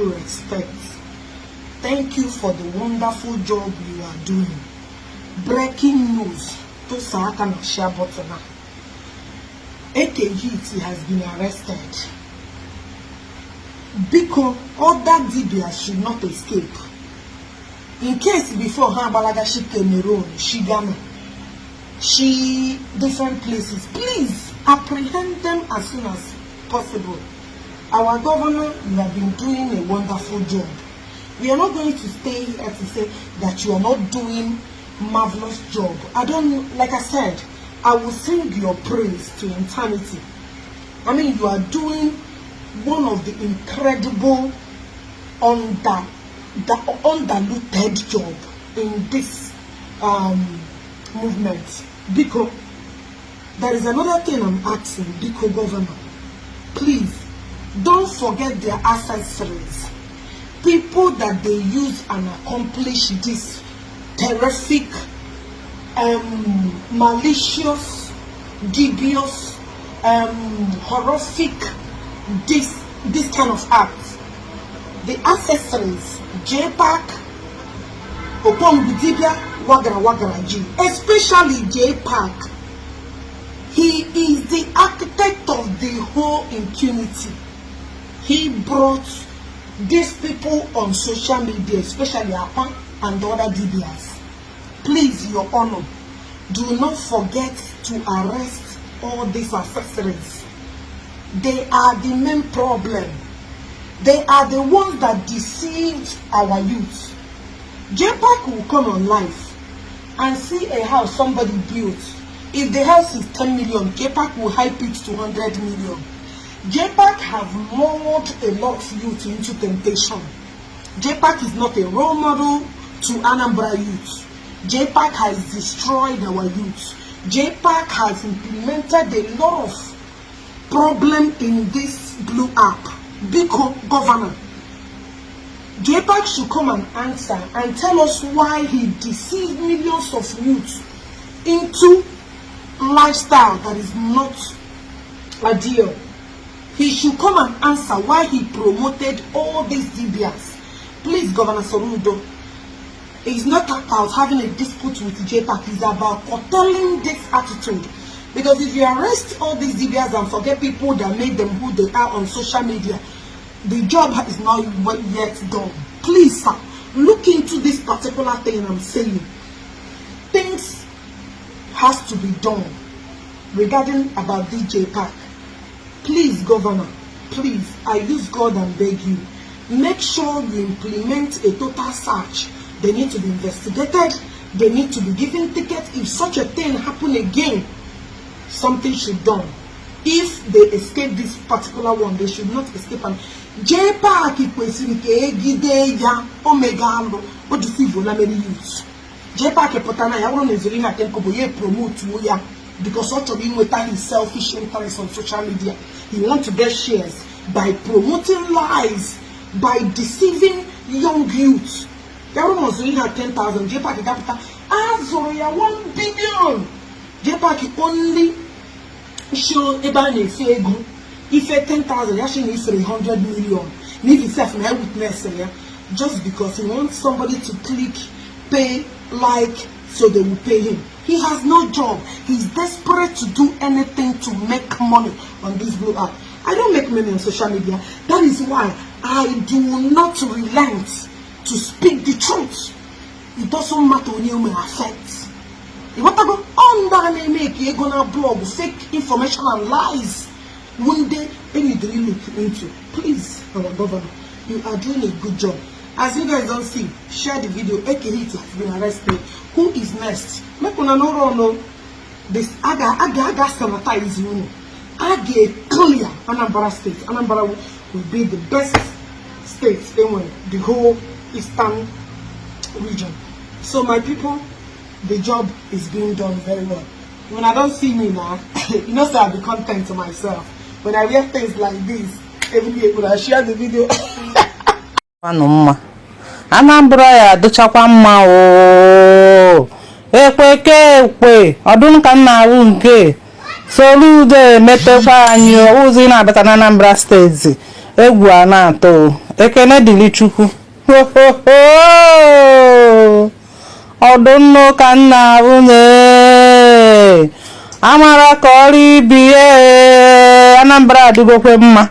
due respect. Thank you for the wonderful job you are doing. Breaking news to Saga and share button. AKG has been arrested. Because other Dibia should not escape. In case before her Balagashi Cameroon, Shigana, she different places, please apprehend them as soon as possible. Our governor, you have been doing a wonderful job. We are not going to stay here to say that you are not doing marvelous job. I don't, like I said, I will sing your praise to eternity. I mean, you are doing one of the incredible undiluted job in this movement. Because there is another thing I'm asking, Biko governor, please don't forget their accessories. People that they use and accomplish this terrific, malicious, dubious, horrific, this kind of acts. The accessories, Jpac, Okongwu Dibia Ogechi, especially Jpac. He is the architect of the whole impunity. He brought these people on social media, especially Akwa and the other Dibias. Please, Your Honor, do not forget to arrest all these accessories. They are the main problem. They are the ones that deceived our youth. Jpac will come on live and see a house somebody built. If the house is 10 million, Jpac will hype it to 100 million. Jpac have lured a lot of youth into temptation. Jpac is not a role model to Anambra youth. Jpac has destroyed our youth. Jpac has implemented a lot of problem in this blue app. Because governor, Jpac should come and answer and tell us why he deceived millions of youth into lifestyle that is not ideal. He should come and answer why he promoted all these Dibias. Please, Governor Sorudo, it's not about having a dispute with Jpac, it's about curtailing this attitude. Because if you arrest all these Dibias and forget people that made them who they are on social media, the job is not yet done. Please, sir, look into this particular thing I'm saying. Things has to be done regarding about this Jpac. Please, Governor, please, I use God and beg you, make sure you implement a total search. They need to be investigated. They need to be given tickets. If such a thing happen again, something should be done. If they escape this particular one, they should not escape. And Jpac omega what do you feel many youths? Jpac potana ya won ezuri ha tempo boye promote ya because what of him with his selfish interest on social media. He want to get shares by promoting lies, by deceiving young youths. Yaron ezuri ha 10,000, Jpac capital azoro ya 1 billion. Jpac only show ebane fegu if 10,000 actually is 300 million. Need himself an eyewitness just because he wants somebody to click, pay, like, so they will pay him. He has no job. He's desperate to do anything to make money on this blue app. I don't make money on social media. That is why I do not relent to speak the truth. It doesn't matter when you may affect. If what I go on that make you gonna blog fake information and lies. One day, any really look into. Please, our governor, you are doing a good job. As you guys don't see, share the video. AKG has been arrested. Who is next? Make una no this aga sanitize you. Aga clear Anambra State. Anambra will be the best state in the whole eastern region. So my people, the job is being done very well. When I don't see me now, you know, so I'll be content to myself. When I wear things like this, every day when I share the video. Anambra ya dochakwa mma o ekwe odun ka na awu nke Soludo metekwa anyi uzi na abata na Anambra State egwu a na-atọ. Ekene dịrị Chukwu. Ọdụnnụ ka nna abụne amara ka ọrụ ibi Anambra adịgokwe mma.